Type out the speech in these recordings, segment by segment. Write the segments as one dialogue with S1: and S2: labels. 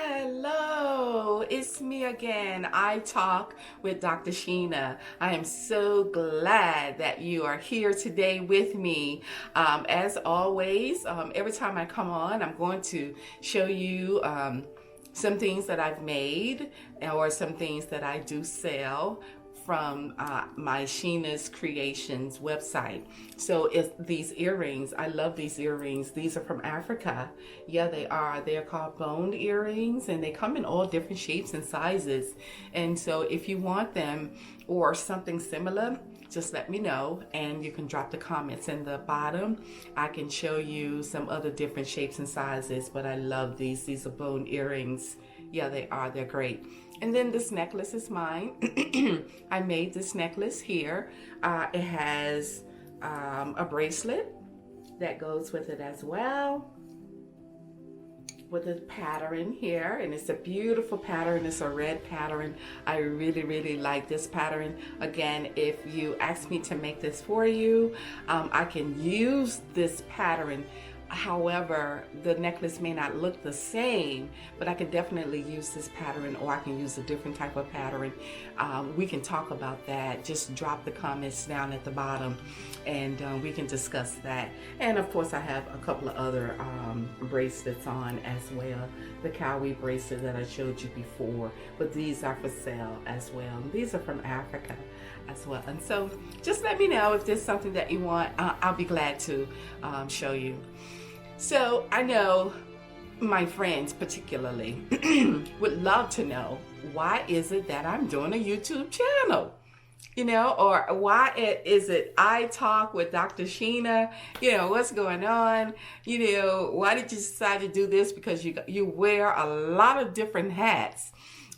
S1: Hello, it's me again. I talk with Dr. Sheena. I am so glad that you are here today with me. As always, every time I come on, I'm going to show you some things that I've made or some things that I do sell from my Sheena's Creations website. So it's these earrings. I love these earrings. These are from Africa. Yeah, they are. They're called bone earrings, and they come in all different shapes and sizes. And so if you want them or something similar, just let me know, and you can drop the comments in the bottom. I can show you some other different shapes and sizes, but I love these. These are bone earrings. Yeah, they are. They're great. And then this necklace is mine. I made this necklace here. It has a bracelet that goes with it as well, with a pattern here, and it's a beautiful pattern. It's a red pattern. I really like this pattern. Again, if you ask me to make this for you, I can use this pattern. However, the necklace may not look the same, but I can definitely use this pattern, or I can use a different type of pattern. We can talk about that. Just drop the comments down at the bottom, and we can discuss that. And of course, I have a couple of other bracelets on as well. The Kawi bracelet that I showed you before, but these are for sale as well. And these are from Africa as well. And so just let me know if there's something that you want. I'll be glad to show you. So I know my friends particularly would love to know, why is it that I'm doing a YouTube channel? You know, or why is it I talk with Dr. Sheena? You know, what's going on? You know, why did you decide to do this? Because you wear a lot of different hats.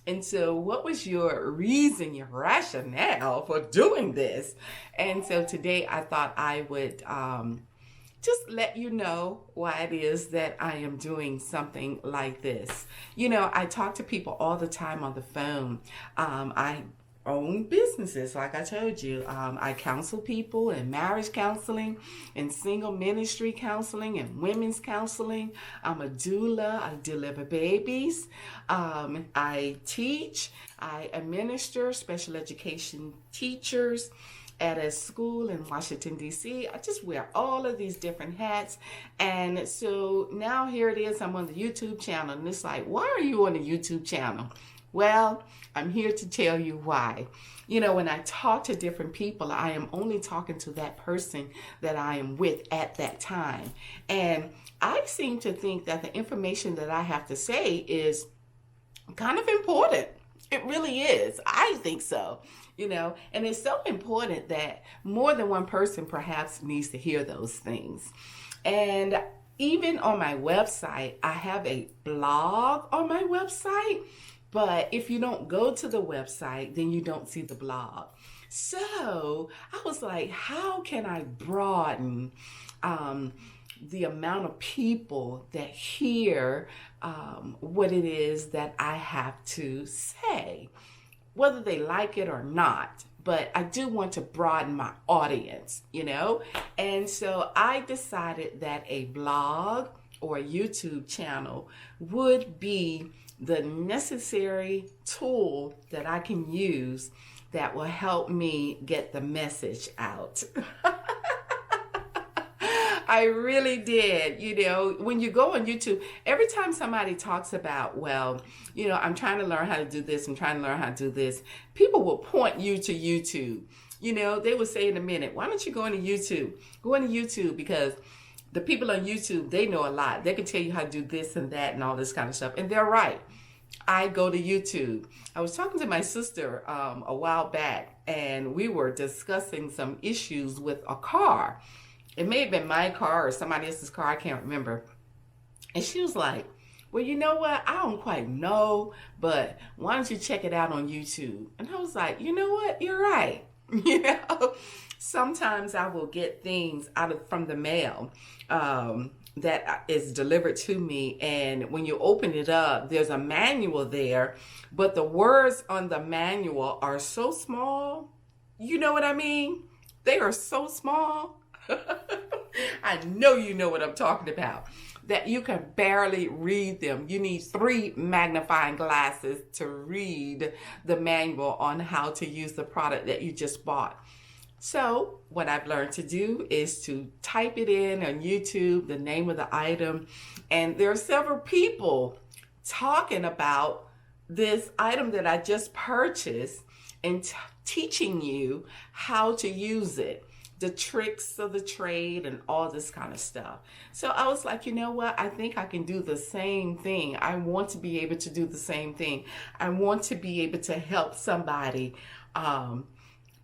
S1: And so what was your reason, your rationale for doing this? And so today I thought I would just let you know why it is that I am doing something like this. You know, I talk to people all the time on the phone. I own businesses, like I told you. I counsel people in marriage counseling and single ministry counseling and women's counseling. I'm a doula. I deliver babies. I teach. I administer special education teachers at a school in Washington, D.C. I just wear all of these different hats. And so now here it is, I'm on the YouTube channel. And it's like, why are you on the YouTube channel? Well, I'm here to tell you why. You know, when I talk to different people, I am only talking to that person that I am with at that time. And I seem to think that the information that I have to say is kind of important. It really is. I think so. You know, and it's so important that more than one person perhaps needs to hear those things. And even on my website, I have a blog on my website, but if you don't go to the website, then you don't see the blog. So I was like, how can I broaden the amount of people that hear what it is that I have to say, whether they like it or not. But I do want to broaden my audience, you know? And so I decided that a blog or a YouTube channel would be the necessary tool that I can use that will help me get the message out. I really did. You know, when you go on YouTube, every time somebody talks about, well, you know, I'm trying to learn how to do this, I'm trying to learn how to do this, people will point you to YouTube. You know, they will say in a minute, why don't you go into YouTube? Go into YouTube, because the people on YouTube, they know a lot. They can tell you how to do this and that and all this kind of stuff. And they're right. I go to YouTube. I was talking to my sister a while back, and we were discussing some issues with a car. It may have been my car or somebody else's car, I can't remember. And she was like, well, you know what? I don't quite know, but why don't you check it out on YouTube? And I was like, you know what? You're right. You know, sometimes I will get things from the mail that is delivered to me. And when you open it up, there's a manual there, but the words on the manual are so small. You know what I mean? They are so small. I know you know what I'm talking about. that you can barely read them. You need 3 magnifying glasses to read the manual on how to use the product that you just bought. So what I've learned to do is to type it in on YouTube, the name of the item, and there are several people talking about this item that I just purchased and teaching you how to use it, the tricks of the trade and all this kind of stuff. So I was like, you know what? I think I can do the same thing. I want to be able to do the same thing. I want to be able to help somebody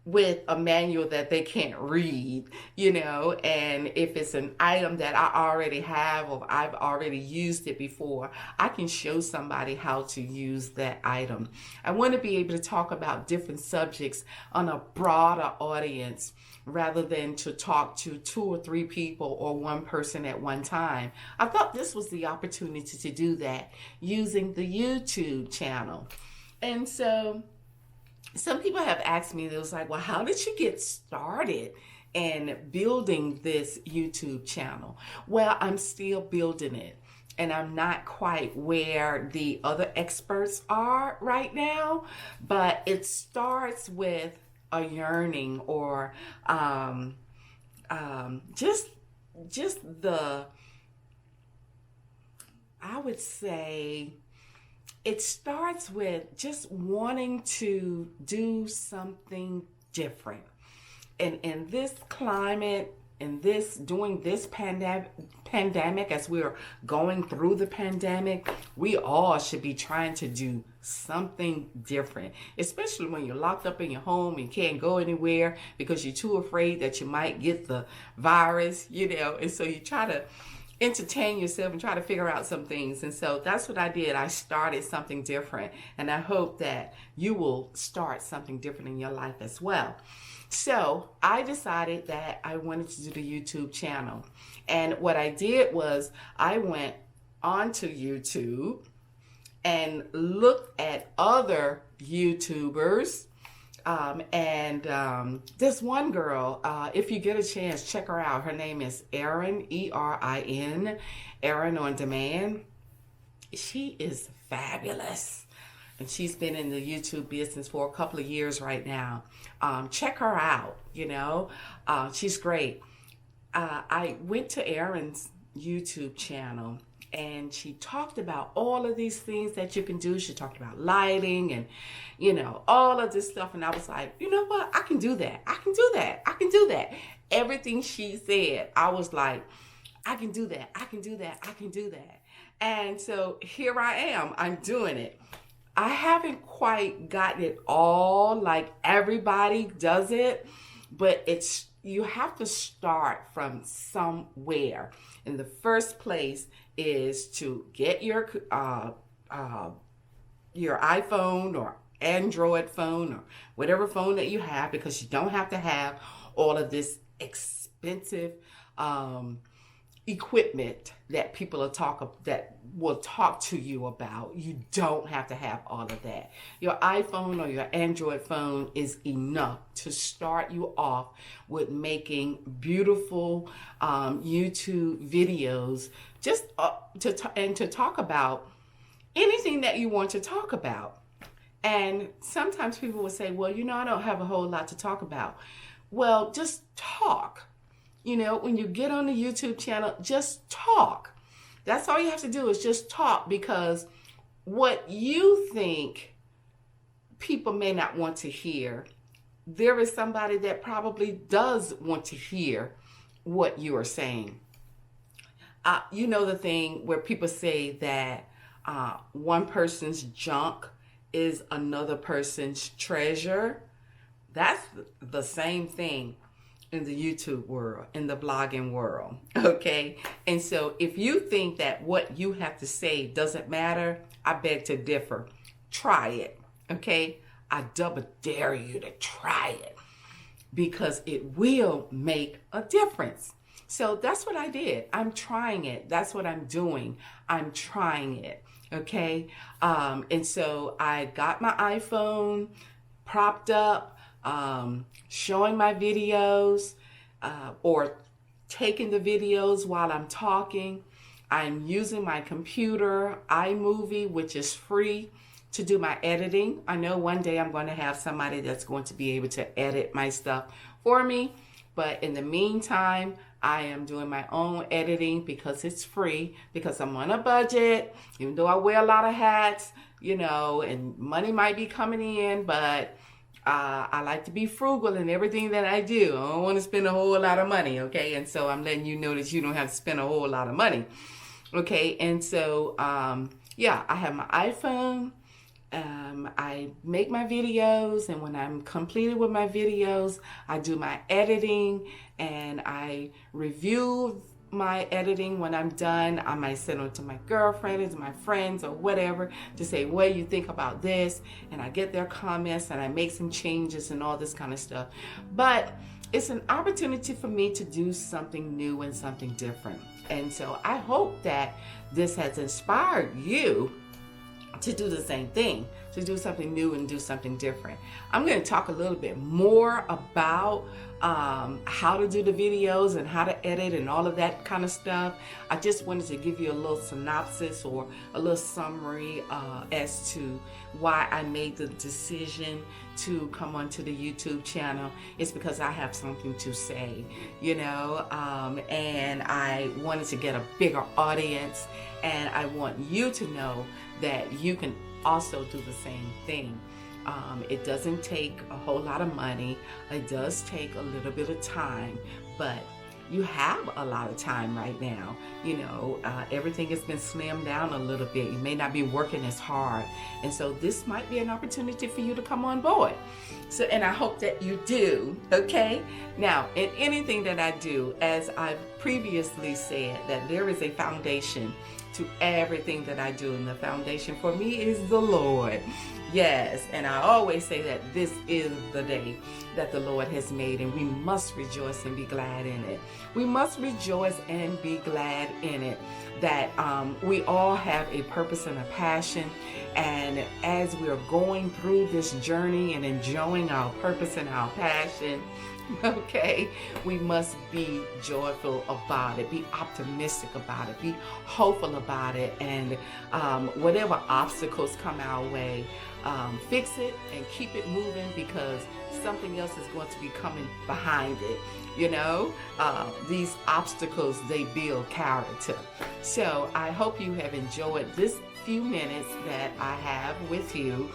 S1: with a manual that they can't read, and if it's an item that I already have or I've already used it before, I can show somebody how to use that item. I want to be able to talk about different subjects on a broader audience rather than to talk to 2 or 3 people or 1 person at one time. I thought this was the opportunity to do that using the YouTube channel. And so some people have asked me, they was like, well, how did you get started in building this YouTube channel? Well, I'm still building it, and I'm not quite where the other experts are right now, but it starts with a yearning or just the, I would say, it starts with just wanting to do something different. And in this climate, during this pandemic, as we're going through the pandemic, we all should be trying to do something different, especially when you're locked up in your home and can't go anywhere because you're too afraid that you might get the virus, and so you try to entertain yourself and try to figure out some things. And so that's what I did. I started something different, and I hope that you will start something different in your life as well. So I decided that I wanted to do the YouTube channel. And what I did was I went onto YouTube and looked at other YouTubers. This one girl, if you get a chance, check her out. Her name is Erin, Erin, Erin on Demand. She is fabulous. And she's been in the YouTube business for a couple of years right now. Check her out, she's great. I went to Erin's YouTube channel, and she talked about all of these things that you can do. She talked about lighting and, all of this stuff. And I was like, you know what? I can do that. I can do that. I can do that. Everything she said, I was like, I can do that. I can do that. I can do that. And so here I am. I'm doing it. I haven't quite gotten it all like everybody does it, but you have to start from somewhere. And the first place is to get your iPhone or Android phone or whatever phone that you have, because you don't have to have all of this expensive equipment that people that will talk to you about. You don't have to have all of that. Your iPhone or your Android phone is enough to start you off with making beautiful YouTube videos, just to talk about anything that you want to talk about. And sometimes people will say, well, I don't have a whole lot to talk about. Well, just talk. When you get on the YouTube channel, just talk. That's all you have to do is just talk, because what you think people may not want to hear, there is somebody that probably does want to hear what you are saying. The thing where people say that one person's junk is another person's treasure. That's the same thing in the YouTube world, in the blogging world, okay? And so if you think that what you have to say doesn't matter, I beg to differ. Try it, okay? I double dare you to try it, because it will make a difference. So that's what I did. I'm trying it. That's what I'm doing. I'm trying it, okay? And so I got my iPhone propped up, showing my videos or taking the videos while I'm talking. I'm using my computer, iMovie, which is free, to do my editing. I know one day I'm going to have somebody that's going to be able to edit my stuff for me. But in the meantime, I am doing my own editing because it's free, because I'm on a budget, even though I wear a lot of hats, and money might be coming in, but I like to be frugal in everything that I do. I don't want to spend a whole lot of money, okay? And so I'm letting you know that you don't have to spend a whole lot of money, okay? And so, I have my iPhone. I make my videos, and when I'm completed with my videos, I do my editing, and I review my editing. When I'm done, I might send it to my girlfriend or to my friends or whatever to say, what do you think about this? And I get their comments, and I make some changes and all this kind of stuff. But it's an opportunity for me to do something new and something different. And so I hope that this has inspired you to do the same thing, to do something new and do something different. I'm going to talk a little bit more about how to do the videos and how to edit and all of that kind of stuff. I just wanted to give you a little synopsis or a little summary as to why I made the decision to come onto the YouTube channel. It's because I have something to say, and I wanted to get a bigger audience, and I want you to know that you can also do the same thing. It doesn't take a whole lot of money. It does take a little bit of time, but you have a lot of time right now. Everything has been slimmed down a little bit. You may not be working as hard. And so this might be an opportunity for you to come on board. So, and I hope that you do, okay? Now, in anything that I do, as I've previously said, that there is a foundation to everything that I do. And the foundation for me is the Lord. Yes, and I always say that this is the day that the Lord has made, and we must rejoice and be glad in it. We must rejoice and be glad in it, that we all have a purpose and a passion, and as we're going through this journey and enjoying our purpose and our passion, okay, we must be joyful about it, be optimistic about it, be hopeful about it, and whatever obstacles come our way, fix it and keep it moving, because something else is going to be coming behind it. These obstacles, they build character. So I hope you have enjoyed this few minutes that I have with you.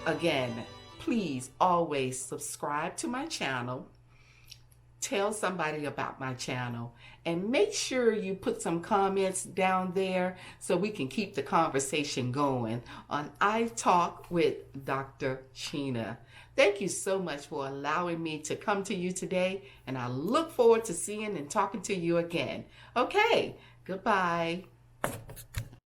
S1: Again, please always subscribe to my channel. Tell somebody about my channel, and make sure you put some comments down there so we can keep the conversation going on I Talk with Dr. Sheena. Thank you so much for allowing me to come to you today, and I look forward to seeing and talking to you again. Okay, goodbye.